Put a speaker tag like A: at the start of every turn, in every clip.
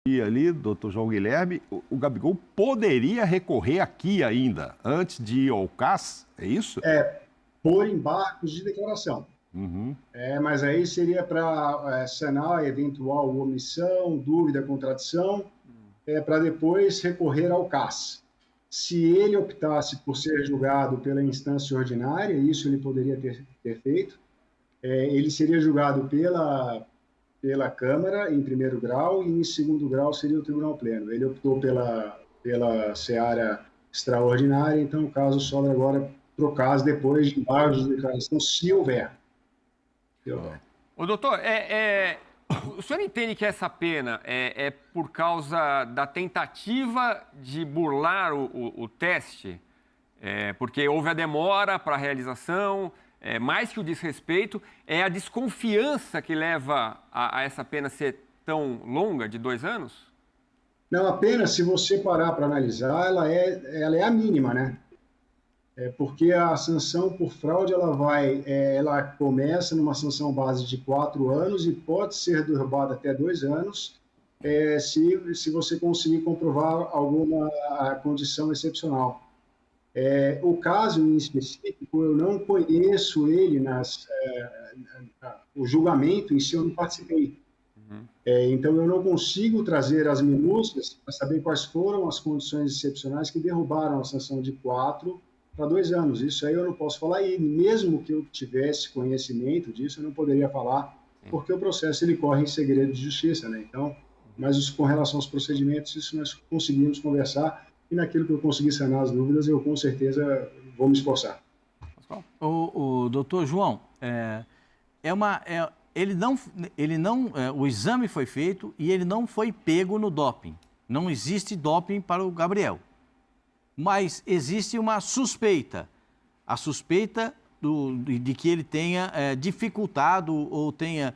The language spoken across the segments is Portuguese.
A: ali, doutor João Guilherme, o Gabigol poderia recorrer aqui ainda, antes de ir ao CAS, é isso?
B: Por embargos de declaração.
A: Uhum.
B: Mas aí seria para sanar eventual omissão, dúvida, contradição, para depois recorrer ao CAS. Se ele optasse por ser julgado pela instância ordinária, isso ele poderia ter feito, ele seria julgado pela Câmara em primeiro grau e em segundo grau seria o Tribunal Pleno. Ele optou pela seara extraordinária, então o caso sobra agora para o CAS depois de embargos de declaração, se houver.
C: Ô, doutor, o senhor entende que essa pena é por causa da tentativa de burlar o teste? Porque houve a demora para a realização, mais que o desrespeito, é a desconfiança que leva a essa pena ser tão longa, de 2 anos?
B: Não, a pena, se você parar para analisar, ela é a mínima, né? Porque a sanção por fraude ela começa numa sanção base de 4 anos e pode ser derrubada até 2 anos, se você conseguir comprovar alguma condição excepcional. O caso em específico, eu não conheço ele, o julgamento em si eu não participei. Então, eu não consigo trazer as minúcias para saber quais foram as condições excepcionais que derrubaram a sanção de 4 para 2 anos. Isso aí eu não posso falar, e mesmo que eu tivesse conhecimento disso, eu não poderia falar, porque o processo ele corre em segredo de justiça, né? Então, mas com relação aos procedimentos, isso nós conseguimos conversar, e naquilo que eu conseguir sanar as dúvidas, eu com certeza vou me esforçar.
D: O doutor João, o exame foi feito e ele não foi pego no doping. Não existe doping para o Gabriel. Mas existe uma suspeita. A suspeita de que ele tenha dificultado ou tenha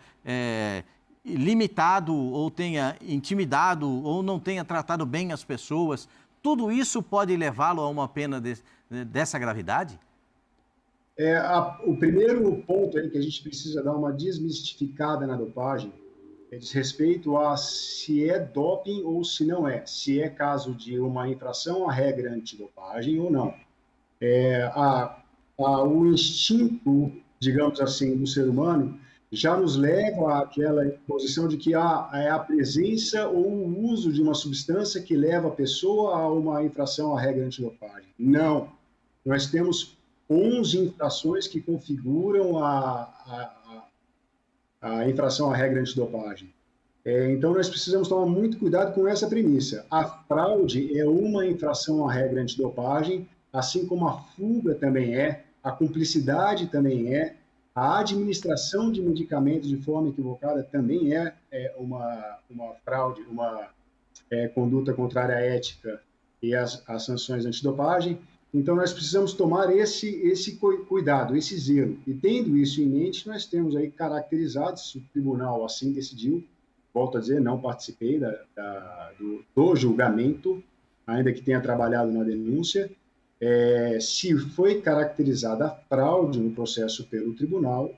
D: limitado ou tenha intimidado ou não tenha tratado bem as pessoas. Tudo isso pode levá-lo a uma pena dessa gravidade?
B: O primeiro ponto aí que a gente precisa dar uma desmistificada na dopagem diz respeito a se é doping ou se não é, se é caso de uma infração à regra antidopagem ou não. O instinto, digamos assim, do ser humano já nos leva àquela posição de que é a presença ou o uso de uma substância que leva a pessoa a uma infração à regra antidopagem. Não. Nós temos 11 infrações que configuram a infração à regra antidopagem. Então, nós precisamos tomar muito cuidado com essa premissa. A fraude é uma infração à regra antidopagem, assim como a fuga também a cumplicidade também a administração de medicamentos de forma equivocada também é uma fraude, uma conduta contrária à ética e às sanções antidopagem. Então, nós precisamos tomar esse cuidado, esse zelo. E tendo isso em mente, nós temos aí caracterizados, se o tribunal assim decidiu, volto a dizer, não participei do julgamento, ainda que tenha trabalhado na denúncia, se foi caracterizada a fraude no processo pelo tribunal,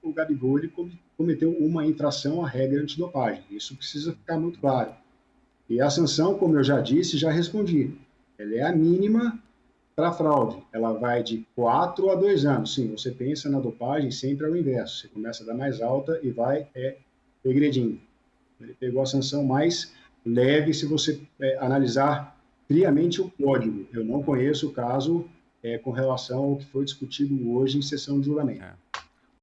B: o Gabigol ele cometeu uma infração à regra antidopagem. Isso precisa ficar muito claro. E a sanção, como eu já disse, já respondi, ela é a mínima para a fraude. Ela vai de 4 a 2 anos. Sim, você pensa na dopagem sempre ao inverso. Você começa da mais alta e vai regredindo. Ele pegou a sanção mais leve se você analisar friamente o código. Eu não conheço o caso com relação ao que foi discutido hoje em sessão de julgamento.